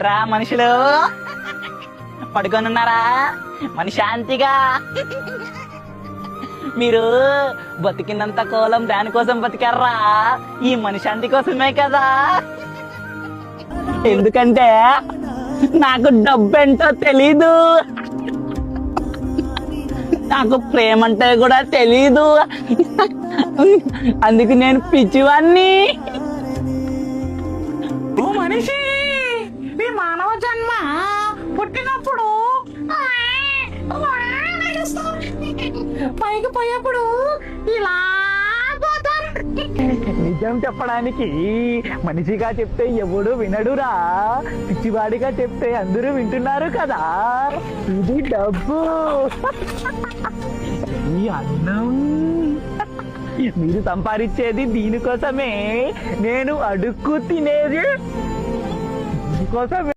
రా మనుషులు పడుకొని ఉన్నారా మన శాంతిగా. మీరు బతికినంత కాలం దానికోసం బతికారా, ఈ మనశాంతి కోసమే కదా. ఎందుకంటే నాకు డబ్బేంటో తెలీదు, నాకు ప్రేమ అంటే కూడా తెలీదు. అందుకు నేను పిచ్చివాణ్ణి. ఓ మనిషి, నీ మానవ జన్మ పుట్టినప్పుడు పైకి పోయేప్పుడు ఇలా పోతారు. నిజం చెప్పడానికి మనిషిగా చెప్తే ఎవడు వినడురా, పిచ్చివాడిగా చెప్తే అందరూ వింటున్నారు కదా. ఇది డబ్బు, ఈ అన్నం మీరు సంపాదించేది దీనికోసమే, నేను అడుక్కు తినేది దీనికోసమే.